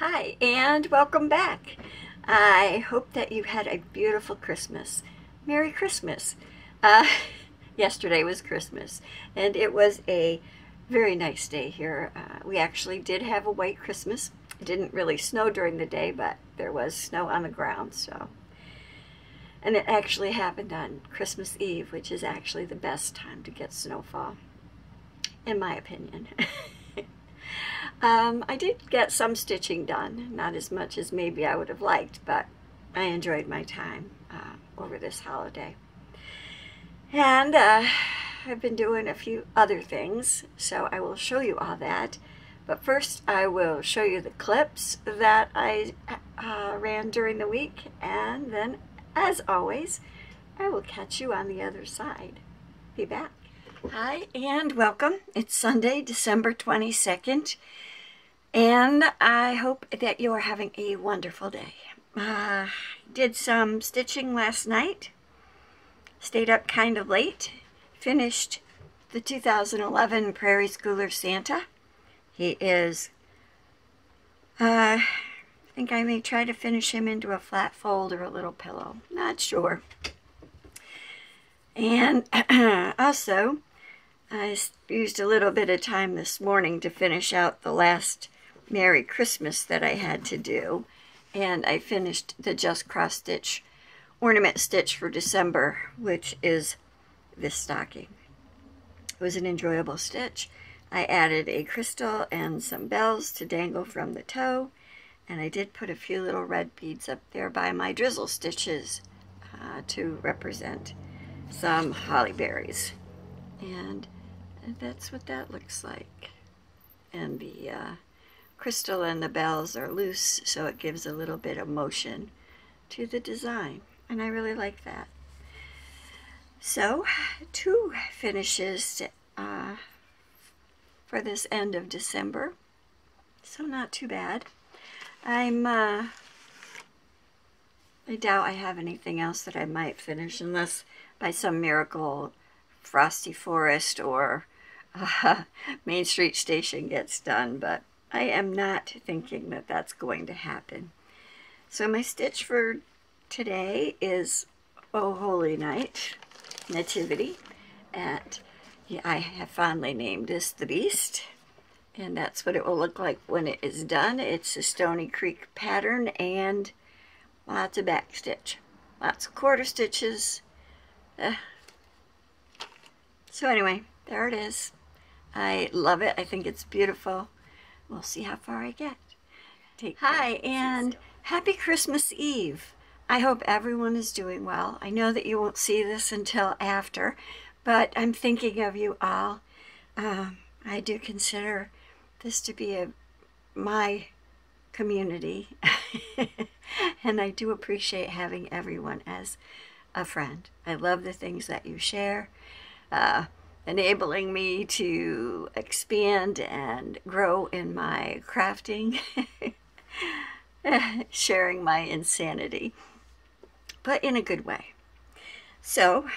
Hi, and welcome back. I hope that you had a beautiful Christmas. Merry Christmas. Yesterday was Christmas, and it was a very nice day here. We actually did have a white Christmas. It didn't really snow during the day, but there was snow on the ground, so. And it actually happened on Christmas Eve, which is actually the best time to get snowfall, in my opinion. I did get some stitching done, not as much as maybe I would have liked, but I enjoyed my time over this holiday. And I've been doing a few other things, so I will show you all that. But first I will show you the clips that I ran during the week, and then, as always, I will catch you on the other side. Be back. Hi, and welcome. It's Sunday, December 22nd. And I hope that you are having a wonderful day. Did some stitching last night. Stayed up kind of late. Finished the 2011 Prairie Schooler Santa. He is, I think I may try to finish him into a flat fold or a little pillow. Not sure. And also, I used a little bit of time this morning to finish out the last Merry Christmas that I had to do, and I finished the just cross stitch ornament stitch for December, which is this stocking. It was an enjoyable stitch. I added a crystal and some bells to dangle from the toe, and I did put a few little red beads up there by my drizzle stitches to represent some holly berries, and that's what that looks like. And the crystal and the bells are loose, so it gives a little bit of motion to the design, and I really like that. So, 2 finishes for this end of December, so not too bad. I doubt I have anything else that I might finish, unless by some miracle Frosty Forest or Main Street Station gets done, but I am not thinking that that's going to happen. So my stitch for today is Oh Holy Night Nativity, and I have fondly named this the Beast, and that's what it will look like when it is done. It's a Stony Creek pattern and lots of back stitch, lots of quarter stitches. So anyway, there it is. I love it. I think it's beautiful. We'll see how far I get. Hi, and happy Christmas Eve. I hope everyone is doing well. I know that you won't see this until after, but I'm thinking of you all. I do consider this to be my community, and I do appreciate having everyone as a friend. I love the things that you share, enabling me to expand and grow in my crafting, sharing my insanity, but in a good way. So,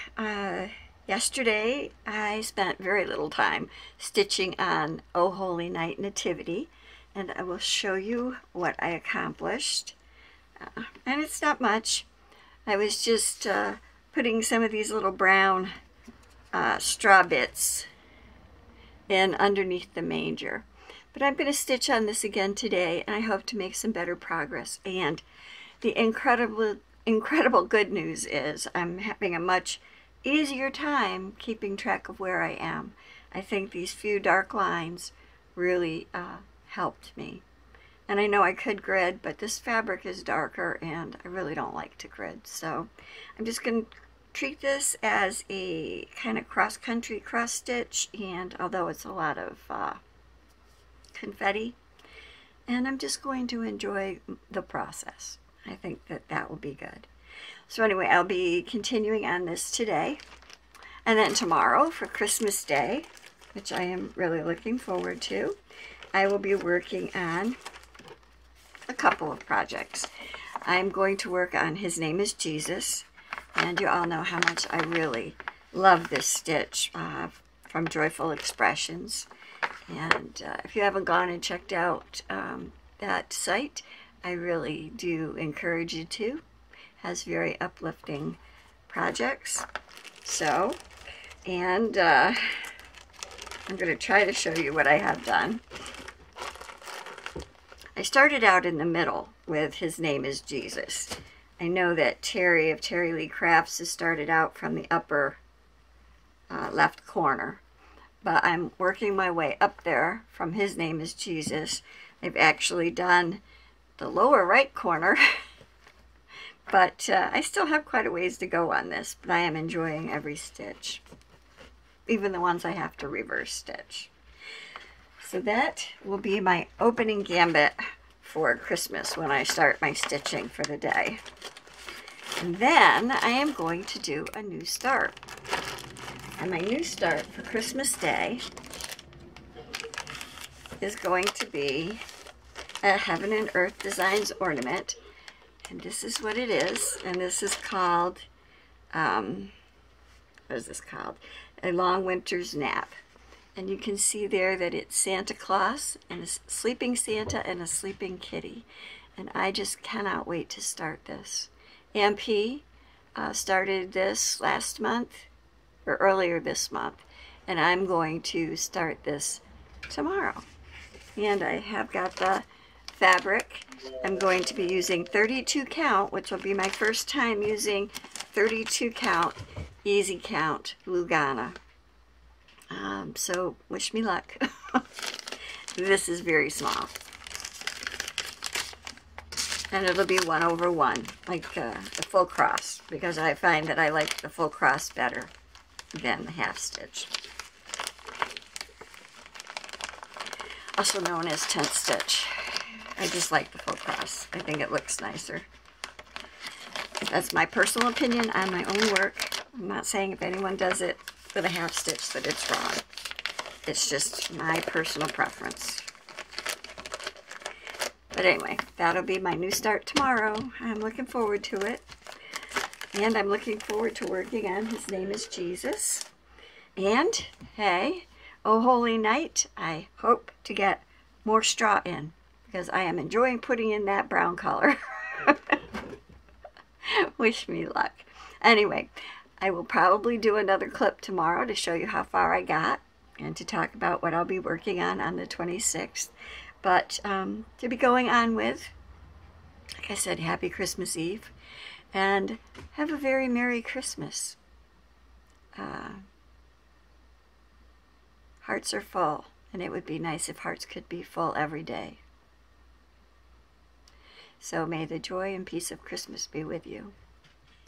yesterday I spent very little time stitching on Oh Holy Night Nativity, and I will show you what I accomplished. And it's not much. I was just putting some of these little brown straw bits in underneath the manger. But I'm going to stitch on this again today, and I hope to make some better progress. And the incredible good news is I'm having a much easier time keeping track of where I am. I think these few dark lines really helped me. And I know I could grid, but this fabric is darker and I really don't like to grid. So I'm just going to treat this as a kind of cross-country cross stitch, and although it's a lot of confetti, and I'm just going to enjoy the process. I think that that will be good. So anyway, I'll be continuing on this today, and then tomorrow for Christmas Day, which I am really looking forward to, I will be working on a couple of projects. I'm going to work on His Name is Jesus, and you all know how much I really love this stitch from Joyful Expressions. And if you haven't gone and checked out that site. I really do encourage you to. Has very uplifting projects. So, and I'm going to try to show you what I have done. I started out in the middle with His Name is Jesus. I know that Terry of Terry Lee Crafts has started out from the upper left corner, but I'm working my way up there from His Name is Jesus. I've actually done the lower right corner, but I still have quite a ways to go on this, but I am enjoying every stitch, even the ones I have to reverse stitch. So that will be my opening gambit for Christmas when I start my stitching for the day. And then I am going to do a new start. And my new start for Christmas Day is going to be a Heaven and Earth Designs ornament. And this is what it is. And this is called, what is this called? A Long Winter's Nap. And you can see there that it's Santa Claus and a sleeping Santa and a sleeping kitty. And I just cannot wait to start this. MP started this last month, or earlier this month, and I'm going to start this tomorrow. And I have got the fabric. I'm going to be using 32 count, which will be my first time using 32 count, easy count Lugana. So wish me luck. This is very small. And it'll be 1/1, like the full cross, because I find that I like the full cross better than the half stitch. Also known as tent stitch. I just like the full cross. I think it looks nicer. That's my personal opinion on my own work. I'm not saying if anyone does it with a half stitch that it's wrong. It's just my personal preference. But anyway, that'll be my new start tomorrow. I'm looking forward to it. And I'm looking forward to working on His Name is Jesus. And, hey, oh holy night, I hope to get more straw in, because I am enjoying putting in that brown color. Wish me luck. Anyway, I will probably do another clip tomorrow to show you how far I got and to talk about what I'll be working on the 26th. But to be going on with, like I said, happy Christmas Eve, and have a very Merry Christmas. Hearts are full, and it would be nice if hearts could be full every day. So may the joy and peace of Christmas be with you.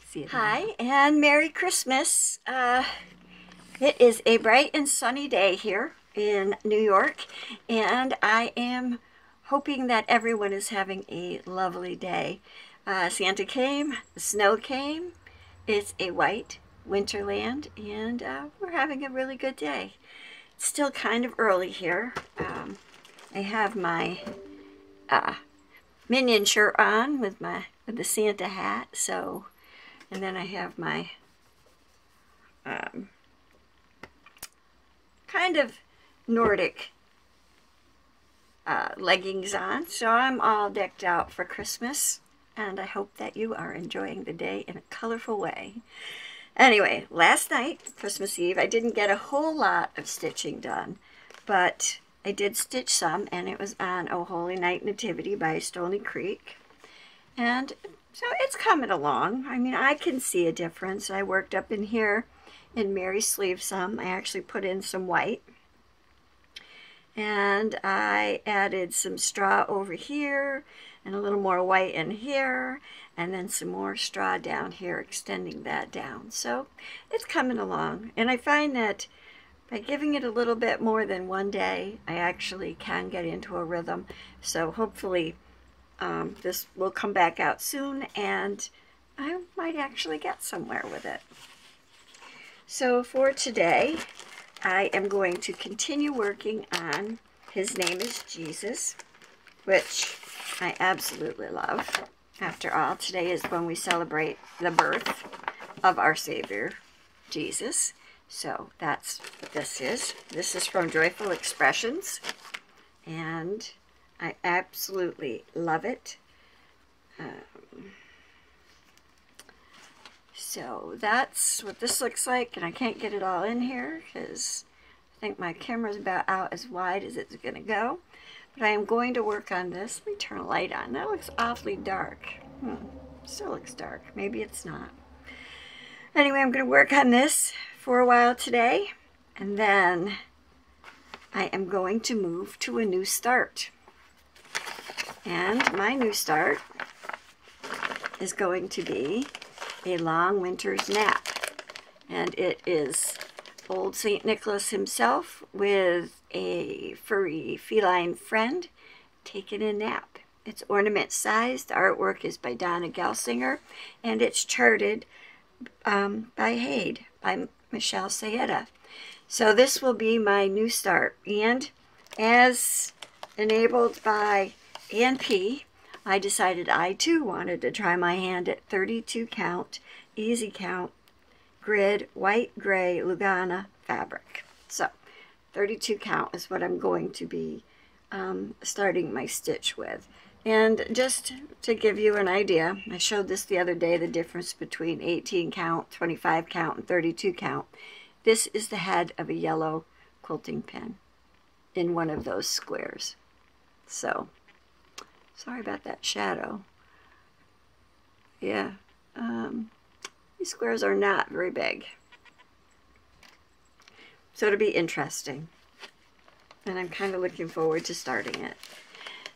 See you tomorrow. Hi, and Merry Christmas. It is a bright and sunny day here in New York, and I am hoping that everyone is having a lovely day. Santa came, the snow came, it's a white winterland, and we're having a really good day. It's still kind of early here. I have my Minion shirt on with the Santa hat, so, and then I have my kind of Nordic leggings on, so I'm all decked out for Christmas, and I hope that you are enjoying the day in a colorful way. Anyway, last night, Christmas Eve, I didn't get a whole lot of stitching done, but I did stitch some, and it was on Oh Holy Night Nativity by Stony Creek, and so it's coming along. I mean, I can see a difference. I worked up in here in Mary's sleeve some. I actually put in some white, and I added some straw over here and a little more white in here, and then some more straw down here, extending that down. So it's coming along, and I find that by giving it a little bit more than one day, I actually can get into a rhythm. So hopefully this will come back out soon, and I might actually get somewhere with it. So for today, I am going to continue working on His Name is Jesus, which I absolutely love. After all, today is when we celebrate the birth of our Savior, Jesus. So that's what this is. This is from Joyful Expressions, and I absolutely love it. So that's what this looks like, and I can't get it all in here because I think my camera's about out as wide as it's going to go. But I am going to work on this. Let me turn a light on. That looks awfully dark. Still looks dark. Maybe it's not. Anyway, I'm going to work on this for a while today, and then I am going to move to a new start. And my new start is going to be a long winter's nap. And it is old St. Nicholas himself with a furry feline friend taking a nap. It's ornament sized. The artwork is by Donna Gelsinger, and it's charted by Hade, by Michelle Sayeda. So this will be my new start. And as enabled by Ann P., I decided I too wanted to try my hand at 32 count, easy count, grid, white, gray, Lugana fabric. So 32 count is what I'm going to be starting my stitch with. And just to give you an idea, I showed this the other day, the difference between 18 count, 25 count, and 32 count. This is the head of a yellow quilting pin in one of those squares. So, sorry about that shadow. Yeah, these squares are not very big. So it'll be interesting. And I'm kind of looking forward to starting it.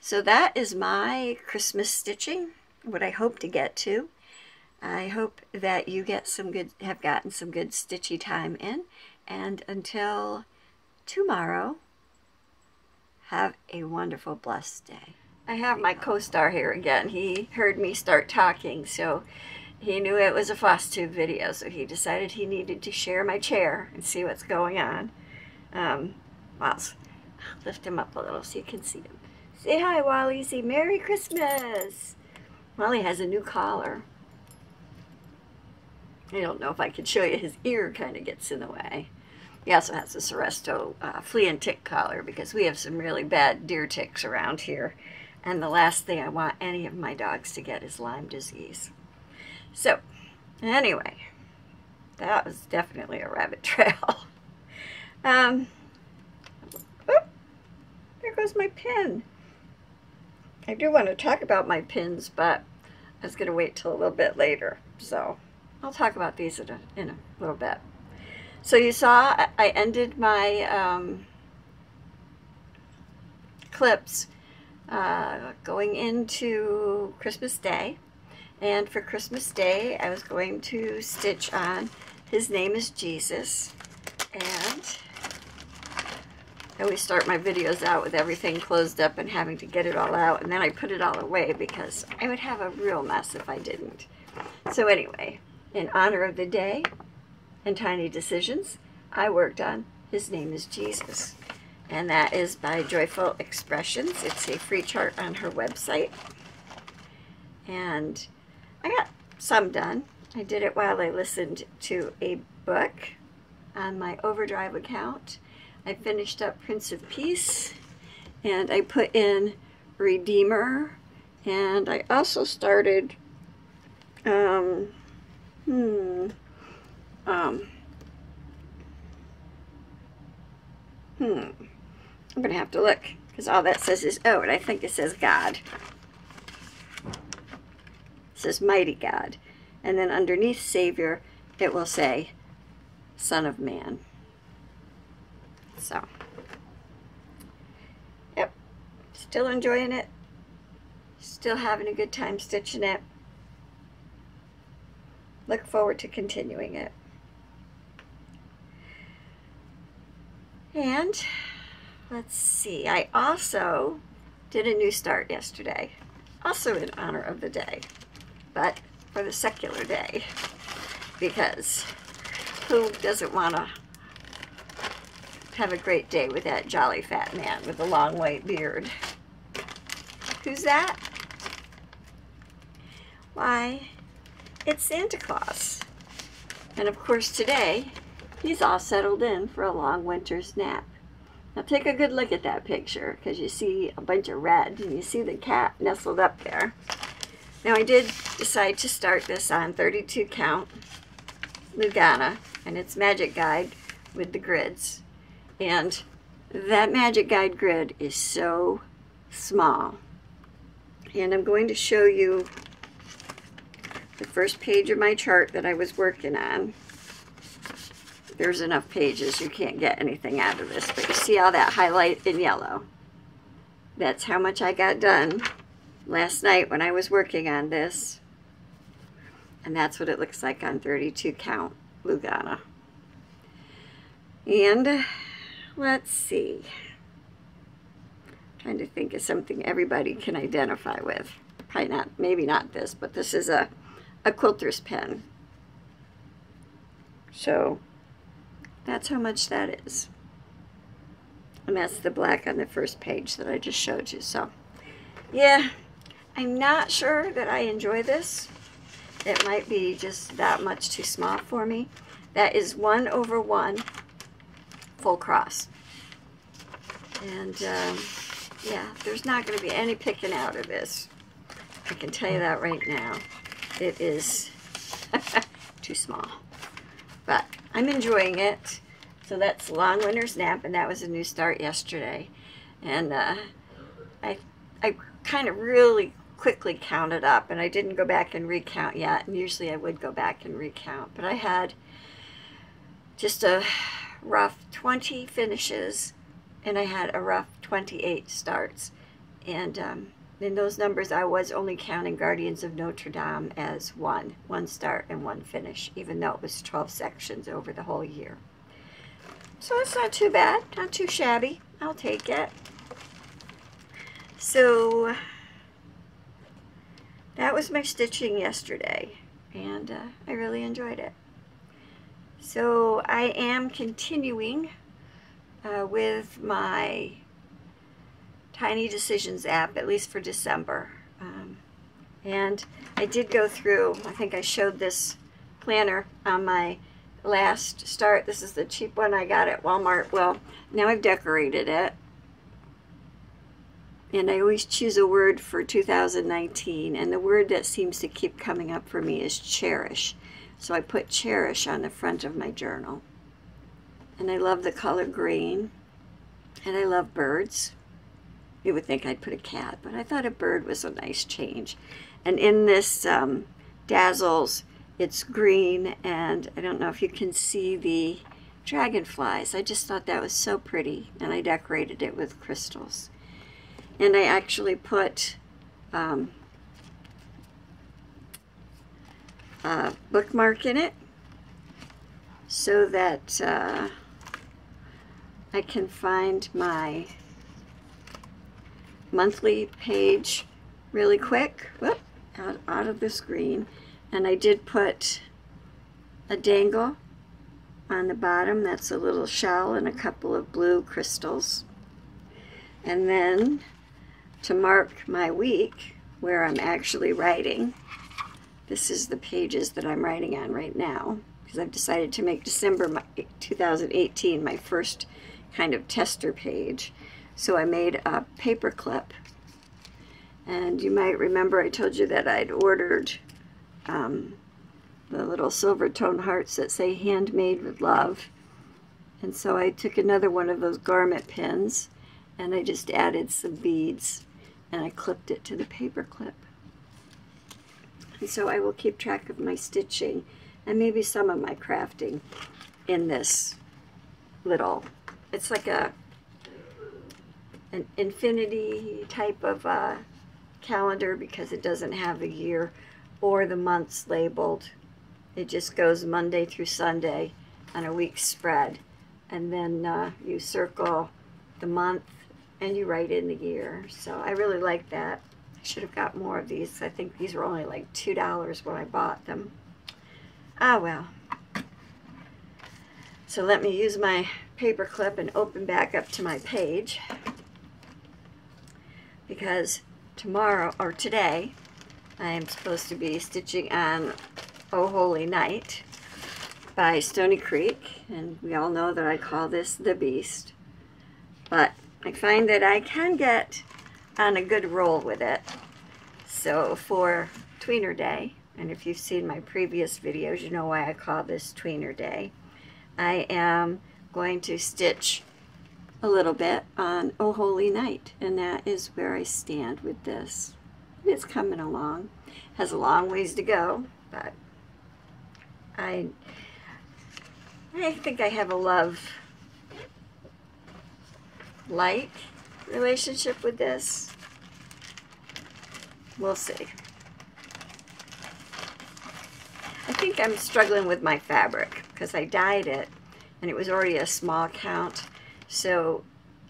So that is my Christmas stitching, what I hope to get to. I hope that you have gotten some good stitchy time in. And until tomorrow, have a wonderful, blessed day. I have my co-star here again. He heard me start talking, so he knew it was a FlossTube video, so he decided he needed to share my chair and see what's going on. Well, I'll lift him up a little so you can see him. Say hi, Wally. Say Merry Christmas. Wally has a new collar. I don't know if I could show you. His ear kind of gets in the way. He also has a Seresto flea and tick collar because we have some really bad deer ticks around here. And the last thing I want any of my dogs to get is Lyme disease. So, anyway, that was definitely a rabbit trail. Oh, there goes my pin. I do want to talk about my pins, but I was going to wait till a little bit later. So, I'll talk about these in a little bit. So you saw I ended my clips going into Christmas Day. And for Christmas Day, I was going to stitch on His Name is Jesus. And I always start my videos out with everything closed up and having to get it all out. And then I put it all away because I would have a real mess if I didn't. So anyway, in honor of the day and Tiny Decisions, I worked on His Name is Jesus. And that is by Joyful Expressions. It's a free chart on her website. And I got some done. I did it while I listened to a book on my Overdrive account. I finished up Prince of Peace, and I put in Redeemer, and I also started, I'm going to have to look, because all that says is, oh, and I think it says God. It says Mighty God. And then underneath Savior, it will say Son of Man. So, yep, still enjoying it. Still having a good time stitching it. Look forward to continuing it. And let's see, I also did a new start yesterday, also in honor of the day, but for the secular day, because who doesn't want to have a great day with that jolly fat man with a long white beard? Who's that? Why, it's Santa Claus. And of course today, he's all settled in for a long winter's nap. Now take a good look at that picture, because you see a bunch of red, and you see the cat nestled up there. Now I did decide to start this on 32 count Lugana, and it's Magic Guide with the grids. And that Magic Guide grid is so small. And I'm going to show you the first page of my chart that I was working on. There's enough pages, you can't get anything out of this, but you see all that highlight in yellow? That's how much I got done last night when I was working on this. And that's what it looks like on 32 count Lugana. And let's see. I'm trying to think of something everybody can identify with. Probably not, maybe not this, but this is a quilter's pen. So that's how much that is. And that's the black on the first page that I just showed you. So yeah, I'm not sure that I enjoy this. It might be just that much too small for me. That is 1/1 full cross. And yeah, there's not going to be any picking out of this. I can tell you that right now. It is too small. But I'm enjoying it. So that's Long Winter's Nap, and that was a new start yesterday. And I kind of really quickly counted up, and I didn't go back and recount yet. And usually I would go back and recount, but I had just a rough 20 finishes, and I had a rough 28 starts. And in those numbers, I was only counting Guardians of Notre Dame as one start and one finish, even though it was 12 sections over the whole year. So it's not too bad, not too shabby. I'll take it. So that was my stitching yesterday, and I really enjoyed it. So I am continuing with my Tiny Decisions app, at least for December. And I did go through, I think I showed this planner on my last start. This is the cheap one I got at Walmart. Well, now I've decorated it. And I always choose a word for 2019, and the word that seems to keep coming up for me is cherish. So I put cherish on the front of my journal. And I love the color green, and I love birds. You would think I'd put a cat, but I thought a bird was a nice change. And in this Dazzles, it's green, and I don't know if you can see the dragonflies. I just thought that was so pretty, and I decorated it with crystals. And I actually put a bookmark in it so that I can find my monthly page really quick. Whoop, out of the screen. And I did put a dangle on the bottom. That's a little shell and a couple of blue crystals. And then to mark my week where I'm actually writing, this is the pages that I'm writing on right now, because I've decided to make December 2018 my first kind of tester page. So I made a paper clip, and you might remember I told you that I'd ordered the little silver tone hearts that say handmade with love. And so I took another one of those garment pins, and I just added some beads, and I clipped it to the paper clip. And so I will keep track of my stitching and maybe some of my crafting in this little, it's like an infinity type of calendar, because it doesn't have the year or the months labeled. It just goes Monday through Sunday on a week spread, and then you circle the month and you write in the year. So I really like that. I should have got more of these. I think these were only like $2 when I bought them. Ah well. So let me use my paper clip and open back up to my page, because tomorrow, or today, I am supposed to be stitching on Oh Holy Night by Stony Creek, and we all know that I call this The Beast. but I find that I can get on a good roll with it. So for tweener day, and if you've seen my previous videos, you know why I call this tweener day, I am going to stitch a little bit on Oh Holy Night, and that is where I stand with this. It's coming along. Has a long ways to go, but I think I have a love-like relationship with this. We'll see. I think I'm struggling with my fabric because I dyed it and it was already a small count, so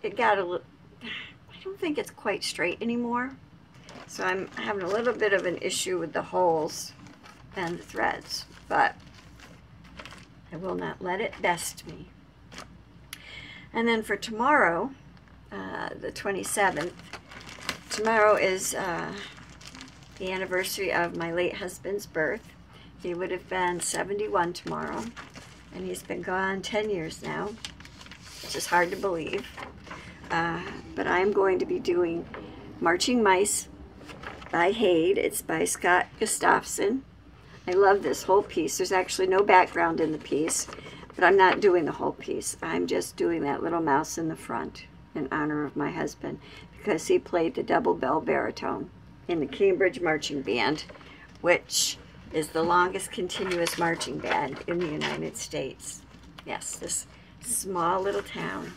it got a little, I don't think it's quite straight anymore. So I'm having a little bit of an issue with the holes and the threads, but I will not let it best me. And then for tomorrow, the 27th, tomorrow is the anniversary of my late husband's birth. He would have been 71 tomorrow, and he's been gone 10 years now, which is hard to believe. But I am going to be doing Marching Mice by Hade. It's by Scott Gustafson. I love this whole piece. There's actually no background in the piece, but I'm not doing the whole piece. I'm just doing that little mouse in the front in honor of my husband, because he played the double bell baritone in the Cambridge Marching Band, which is the longest continuous marching band in the United States. Yes, this small little town.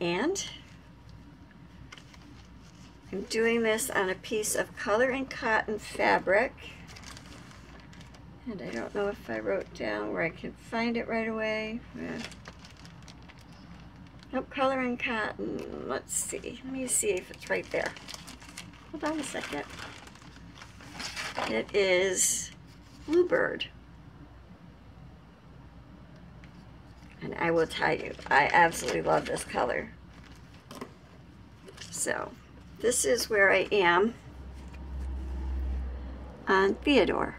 And I'm doing this on a piece of color and cotton fabric. And I don't know if I wrote down where I can find it right away. Nope, color and cotton. Let's see. Let me see if it's right there. Hold on a second. It is Bluebird. And I will tell you, I absolutely love this color. So, this is where I am on Theodore.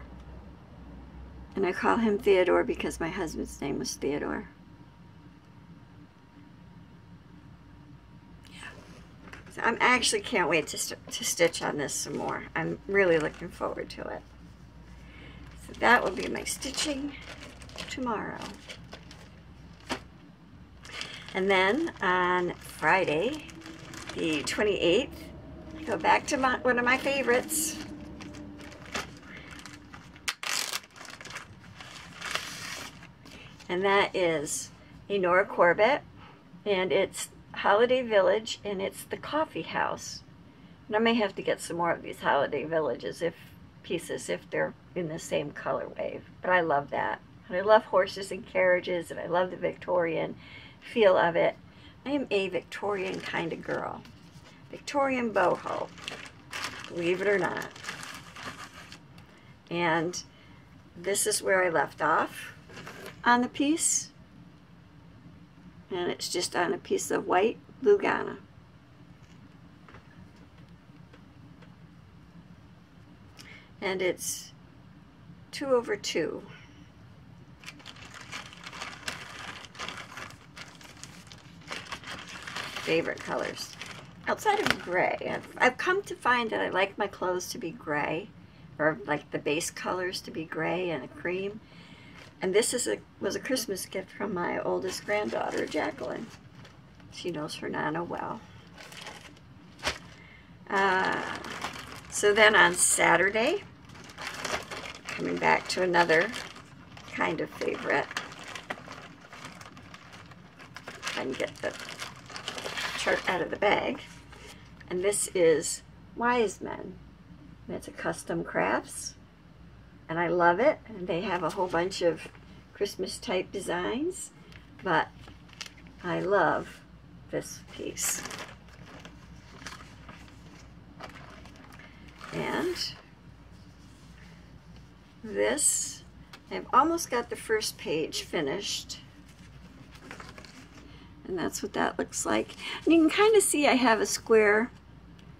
And I call him Theodore because my husband's name was Theodore. Yeah. So I actually can't wait to stitch on this some more. I'm really looking forward to it. So that will be my stitching tomorrow. And then on Friday, the 28th, I go back to one of my favorites. And that is a Nora Corbett, and it's Holiday Village, and it's the coffee house. And I may have to get some more of these Holiday Villages pieces if they're in the same color wave. But I love that. And I love horses and carriages, and I love the Victorian feel of it. I am a Victorian kind of girl. Victorian boho, believe it or not. And this is where I left off on the piece. And it's just on a piece of white Lugana. And it's 2/2. Favorite colors outside of gray. I've come to find that I like my clothes to be gray, or like the base colors to be gray and a cream. And this was a Christmas gift from my oldest granddaughter, Jacqueline. She knows her Nana well. So then on Saturday, coming back to another kind of favorite. If I can get the chart out of the bag. And this is Wise Men. And it's a custom crafts. And I love it. And they have a whole bunch of Christmas type designs. But I love this piece. And this, I've almost got the first page finished. And that's what that looks like. And you can kind of see I have a square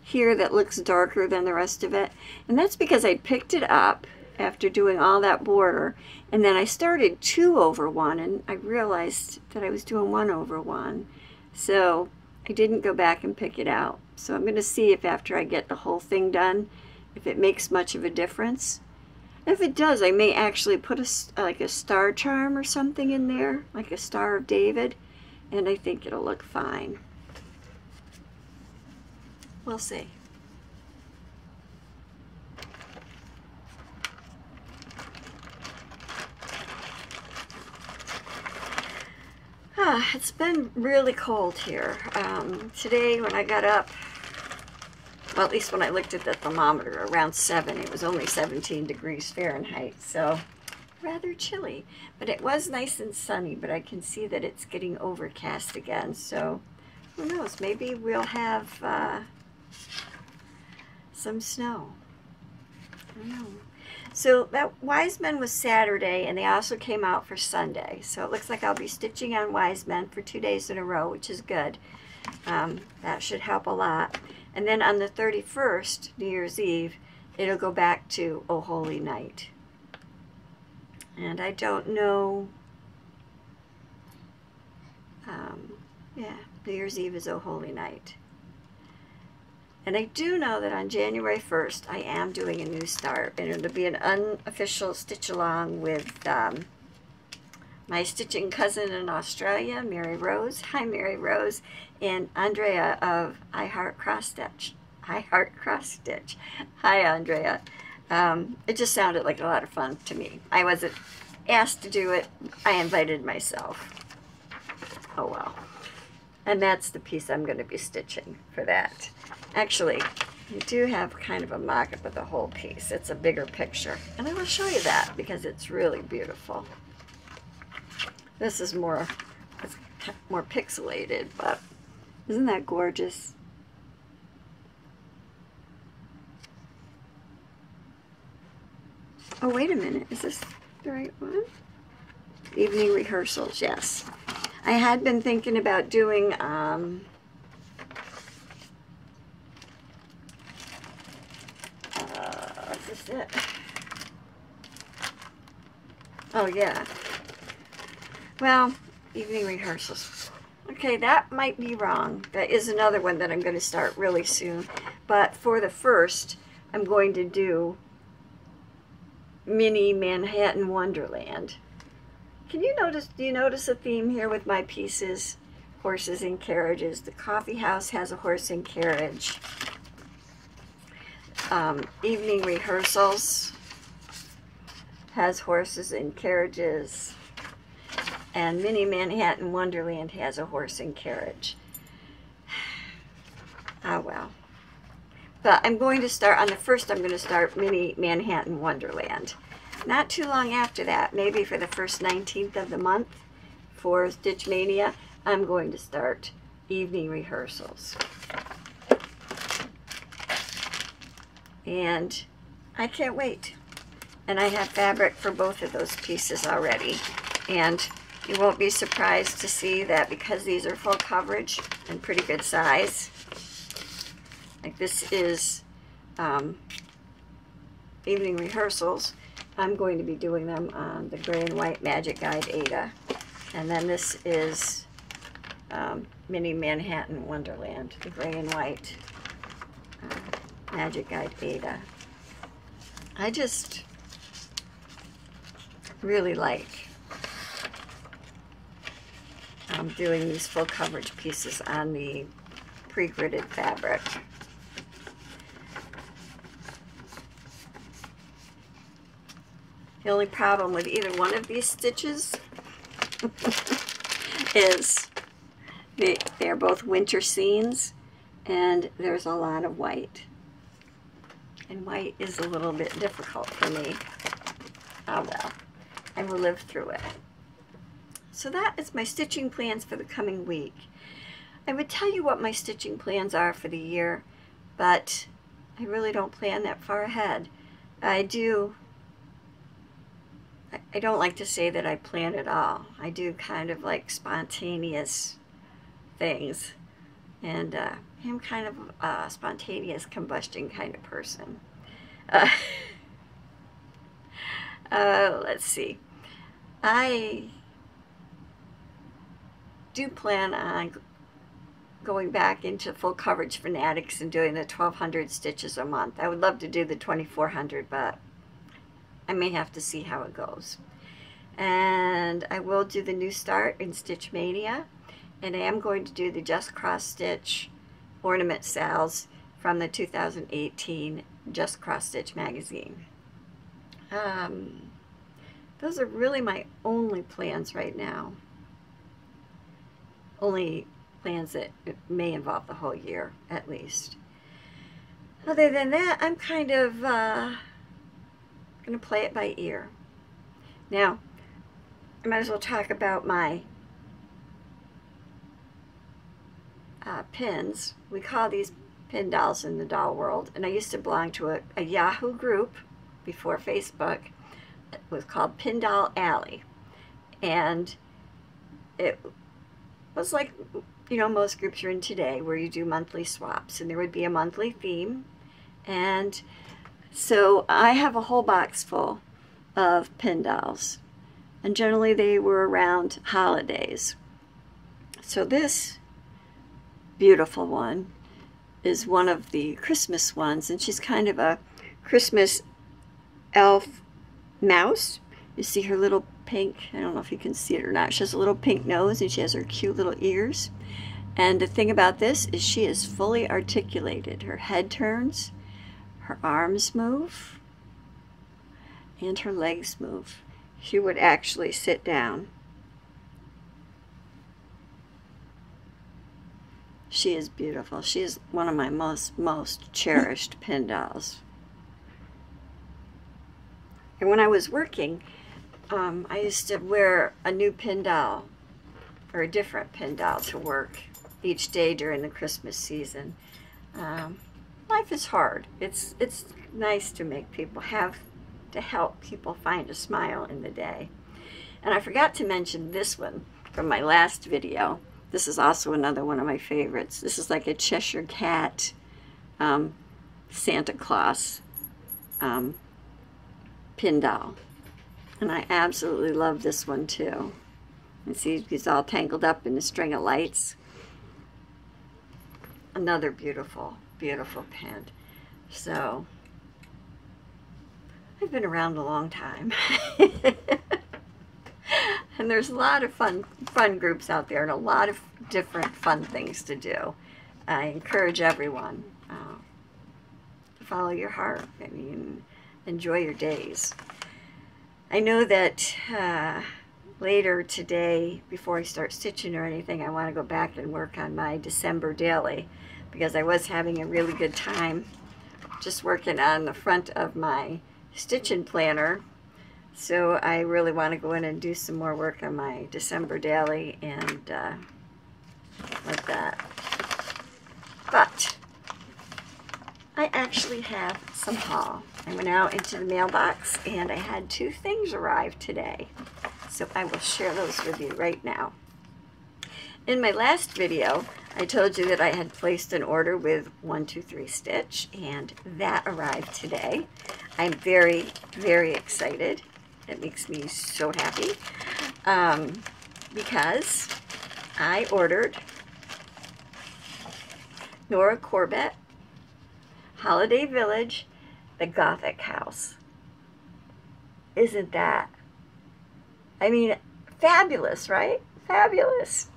here that looks darker than the rest of it. And that's because I picked it up after doing all that border, and then I started 2 over 1, and I realized that I was doing 1 over 1, so I didn't go back and pick it out. So I'm going to see if after I get the whole thing done, if it makes much of a difference. If it does, I may actually put like a star charm or something in there, like a Star of David, and I think it'll look fine. We'll see. It's been really cold here. Today when I got up, well, at least when I looked at the thermometer, around 7, it was only 17 degrees Fahrenheit, so rather chilly. But it was nice and sunny, but I can see that it's getting overcast again, so who knows, maybe we'll have some snow. I don't know. So that Wise Men was Saturday, and they also came out for Sunday. So it looks like I'll be stitching on Wise Men for 2 days in a row, which is good. That should help a lot. And then on the 31st, New Year's Eve, it'll go back to O Holy Night. And I don't know, yeah, New Year's Eve is O Holy Night. And I do know that on January 1st, I am doing a new start, and it'll be an unofficial stitch along with my stitching cousin in Australia, Mary Rose. Hi, Mary Rose, and Andrea of I Heart Cross Stitch. I Heart Cross Stitch. Hi, Andrea. It just sounded like a lot of fun to me. I wasn't asked to do it. I invited myself. Oh well. And that's the piece I'm going to be stitching for that. Actually, I do have kind of a mock-up of the whole piece. It's a bigger picture. And I will show you that because it's really beautiful. This is more pixelated, but isn't that gorgeous? Oh, wait a minute. Is this the right one? Evening rehearsals, yes. I had been thinking about doing is this it? Oh yeah. Well, evening rehearsals. Okay, that might be wrong. That is another one that I'm going to start really soon. But for the first, I'm going to do Mini Manhattan Wonderland. Can you notice, do you notice a theme here with my pieces? Horses and carriages. The coffee house has a horse and carriage. Evening rehearsals has horses and carriages. And Mini Manhattan Wonderland has a horse and carriage. Ah, well. But I'm going to start, on the first I'm going to start Mini Manhattan Wonderland. Not too long after that, maybe for the first 19th of the month for Stitch Mania, I'm going to start evening rehearsals. And I can't wait. And I have fabric for both of those pieces already. And you won't be surprised to see that because these are full coverage and pretty good size. Like this is evening rehearsals. I'm going to be doing them on the gray and white Magic Guide Ada. And then this is Mini Manhattan Wonderland, the gray and white Magic Guide Ada. I just really like doing these full coverage pieces on the pre-gridded fabric. The only problem with either one of these stitches is they're both winter scenes and there's a lot of white. And white is a little bit difficult for me. Oh well, I will live through it. So that is my stitching plans for the coming week. I would tell you what my stitching plans are for the year, but I really don't plan that far ahead. I don't like to say that I plan it all. I do kind of like spontaneous things. And I'm kind of a spontaneous combustion kind of person. let's see. I do plan on going back into full coverage fanatics and doing the 1,200 stitches a month. I would love to do the 2,400, but I may have to see how it goes. And I will do the new start in Stitch Mania, and I am going to do the Just Cross Stitch ornament sales from the 2018 Just Cross Stitch magazine. Those are really my only plans right now. Only plans that may involve the whole year, at least. Other than that, I'm kind of going to play it by ear. Now, I might as well talk about my pins. We call these pin dolls in the doll world, and I used to belong to a Yahoo group before Facebook. It was called Pin Doll Alley, and it was like, you know, most groups you're in today, where you do monthly swaps, and there would be a monthly theme. And so I have a whole box full of pin dolls, and generally they were around holidays. So this beautiful one is one of the Christmas ones, and she's kind of a Christmas elf mouse. You see her little pink, I don't know if you can see it or not, she has a little pink nose and she has her cute little ears. And the thing about this is she is fully articulated. Her head turns, her arms move, and her legs move. She would actually sit down. She is beautiful. She is one of my most cherished pin dolls. And when I was working, I used to wear a new pin doll or a different pin doll to work each day during the Christmas season. Life is hard. It's nice to make people help people find a smile in the day. And I forgot to mention this one from my last video. This is also another one of my favorites. This is like a Cheshire Cat Santa Claus pin doll. And I absolutely love this one too. And see, he's all tangled up in a string of lights. Another beautiful, beautiful pin. So, I've been around a long time. And there's a lot of fun groups out there and a lot of different fun things to do. I encourage everyone to follow your heart. I mean, enjoy your days. I know that later today, before I start stitching or anything, I want to go back and work on my December daily, because I was having a really good time just working on the front of my stitching planner. So I really want to go in and do some more work on my December daily and like that. But I actually have some haul. I went out into the mailbox and I had 2 things arrive today. So I will share those with you right now. In my last video, I told you that I had placed an order with 123 Stitch, and that arrived today. I'm very, very excited. It makes me so happy because I ordered Nora Corbett, Holiday Village, the Gothic House. Isn't that, I mean, fabulous, right? Fabulous.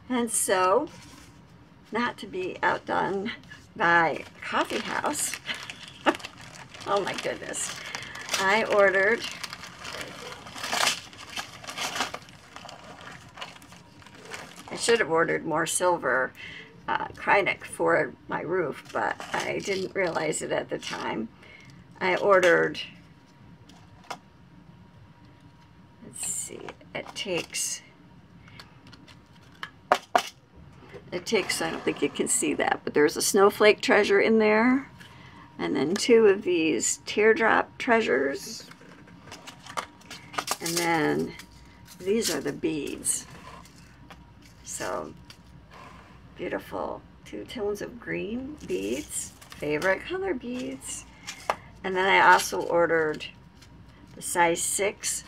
And so, not to be outdone by Coffee House, oh my goodness, I ordered I should have ordered more silver Krynic for my roof, but I didn't realize it at the time. I ordered, let's see, it takes, I don't think you can see that, but there's a snowflake treasure in there, and then 2 of these teardrop treasures, and then these are the beads. So beautiful 2 tones of green beads, favorite color beads. And then I also ordered the size 6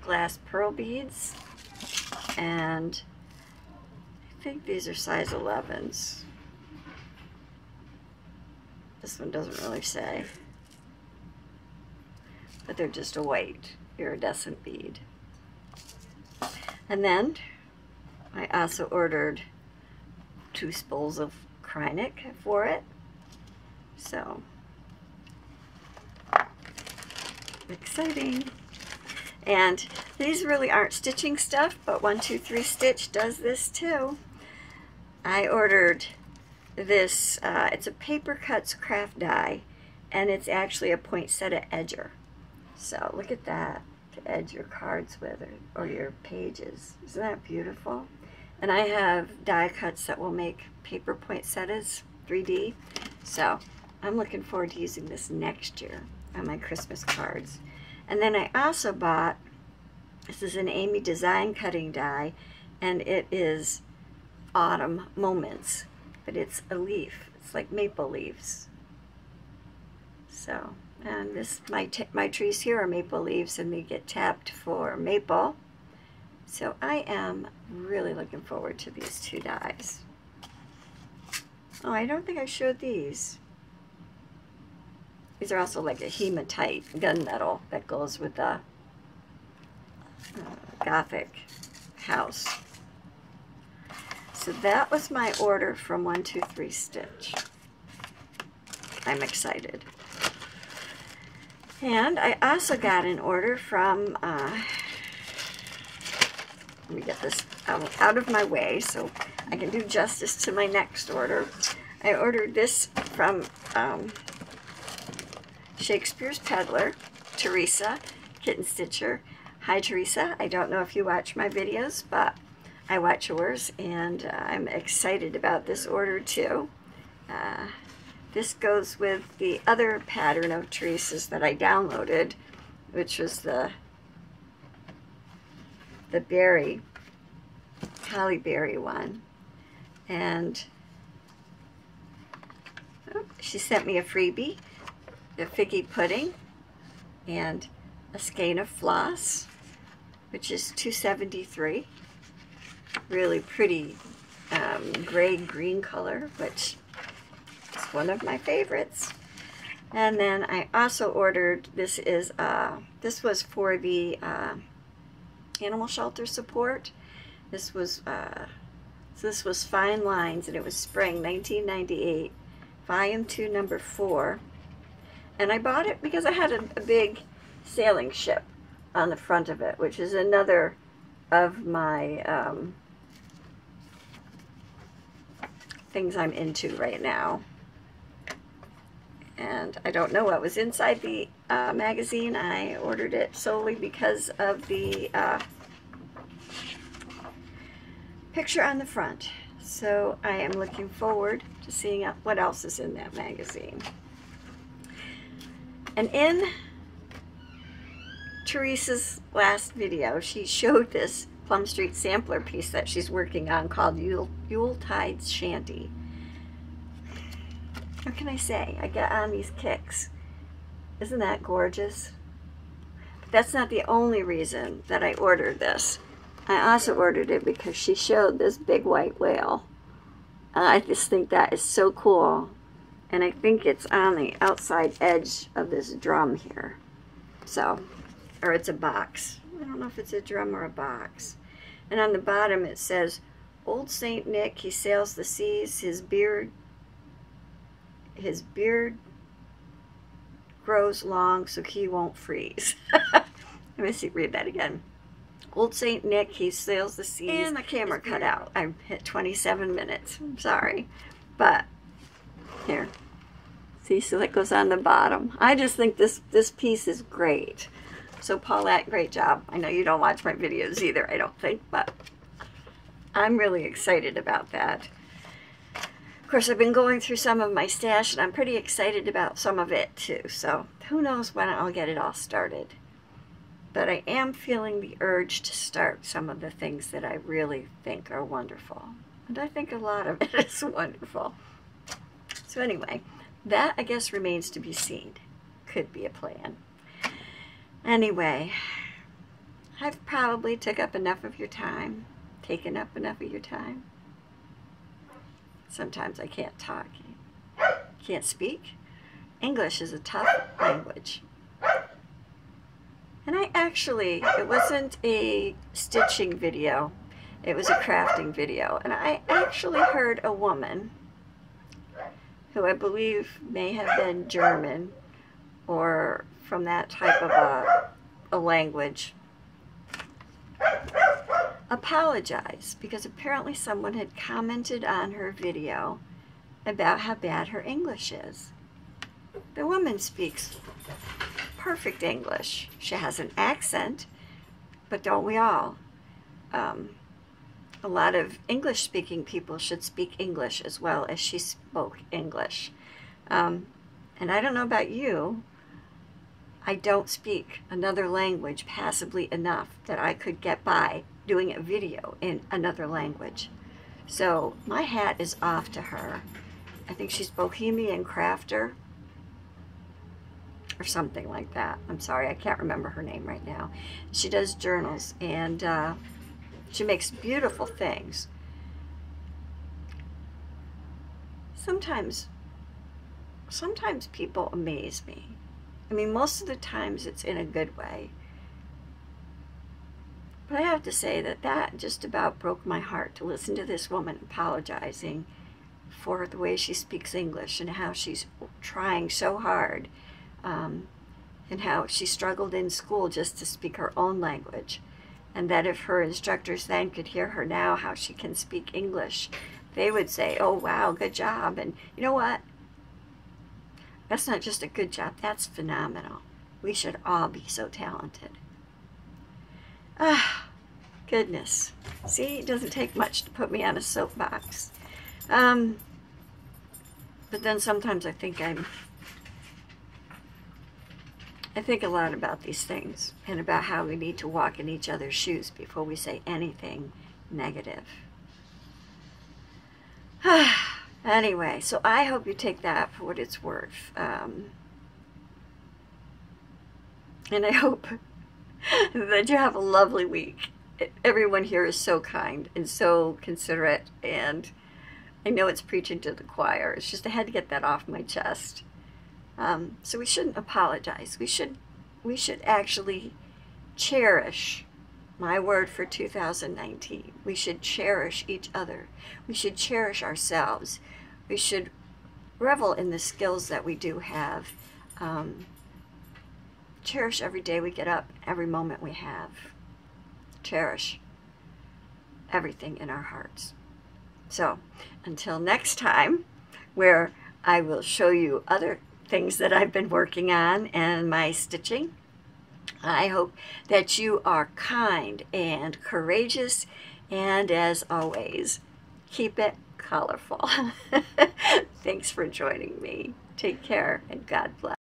glass pearl beads, and I think these are size 11s. This one doesn't really say, but they're just a white iridescent bead. And then I also ordered 2 spools of Kreinik for it. So exciting. And these really aren't stitching stuff, but 123 Stitch does this too. I ordered this, it's a Paper Cuts craft die, and it's actually a poinsettia edger. So look at that, to edge your cards with, or your pages. Isn't that beautiful? And I have die cuts that will make paper poinsettias 3D. So I'm looking forward to using this next year on my Christmas cards. And then I also bought, this is an Amy Design cutting die, and it is Autumn Moments, but it's a leaf. It's like maple leaves. So, and this, my trees here are maple leaves, and they get tapped for maple. So I am really looking forward to these 2 dies. Oh, I don't think I showed these. These are also like a hematite gunmetal that goes with the Gothic house. So that was my order from 123 Stitch. I'm excited. And I also got an order from, let me get this out of my way so I can do justice to my next order. I ordered this from Shakespeare's Peddler, Teresa, Kitten Stitcher. Hi Teresa, I don't know if you watch my videos, but I watch yours, and I'm excited about this order too. This goes with the other pattern of Teresa's that I downloaded, which was the berry, holly berry one. And she sent me a freebie, the figgy pudding, and a skein of floss, which is $2.73. Really pretty gray-green color, which is one of my favorites. And then I also ordered, this was for the animal shelter support. This was Fine Lines, and it was spring 1998, volume 2, number 4. And I bought it because I had a big sailing ship on the front of it, which is another of my things I'm into right now. And I don't know what was inside the magazine. I ordered it solely because of the picture on the front. So I am looking forward to seeing what else is in that magazine. And in Teresa's last video, she showed this Plum Street sampler piece that she's working on called Yuletide Shanty. What can I say? I get on these kicks. Isn't that gorgeous? But that's not the only reason that I ordered this. I also ordered it because she showed this big white whale. I just think that is so cool. And I think it's on the outside edge of this drum here. So, or it's a box. I don't know if it's a drum or a box. And on the bottom it says, Old Saint Nick, he sails the seas, his beard grows long so he won't freeze. Let me see, read that again. Old Saint Nick, he sails the seas. And my camera cut out. I hit 27 minutes. I'm sorry. But, here. See, so that goes on the bottom. I just think this piece is great. So Paulette, great job. I know you don't watch my videos either, I don't think, but I'm really excited about that. Of course, I've been going through some of my stash, and I'm pretty excited about some of it too. So who knows when I'll get it all started. But I am feeling the urge to start some of the things that I really think are wonderful. And I think a lot of it is wonderful. So anyway, that I guess remains to be seen. Could be a plan. Anyway, I've probably taken up enough of your time. Sometimes I can't talk, can't speak. English is a tough language. And it wasn't a stitching video, it was a crafting video. And I actually heard a woman, who I believe may have been German or from that type of a language, apologize because apparently someone had commented on her video about how bad her English is. The woman speaks perfect English. She has an accent, but don't we all? A lot of English-speaking people should speak English as well as she spoke English. And I don't know about you, I don't speak another language passably enough that I could get by doing a video in another language. So my hat is off to her. I think she's Bohemian Crafter or something like that. I'm sorry, I can't remember her name right now. She does journals, and she makes beautiful things. Sometimes people amaze me. I mean, most of the times it's in a good way. But I have to say that just about broke my heart to listen to this woman apologizing for the way she speaks English and how she's trying so hard, and how she struggled in school just to speak her own language, and that if her instructors then could hear her now how she can speak English, they would say, oh wow, good job. And you know what? That's not just a good job, that's phenomenal. We should all be so talented. Ah, goodness. See, it doesn't take much to put me on a soapbox. But then sometimes I think a lot about these things and about how we need to walk in each other's shoes before we say anything negative. Anyway, so I hope you take that for what it's worth. And I hope that you have a lovely week. Everyone here is so kind and so considerate, and I know it's preaching to the choir. It's just I had to get that off my chest. So we shouldn't apologize. We should actually cherish, my word for 2019. We should cherish each other. We should cherish ourselves. We should revel in the skills that we do have. Cherish every day we get up, every moment we have. Cherish everything in our hearts. So, until next time, where I will show you other things that I've been working on and my stitching, I hope that you are kind and courageous, and as always, keep it colorful. Thanks for joining me. Take care, and God bless.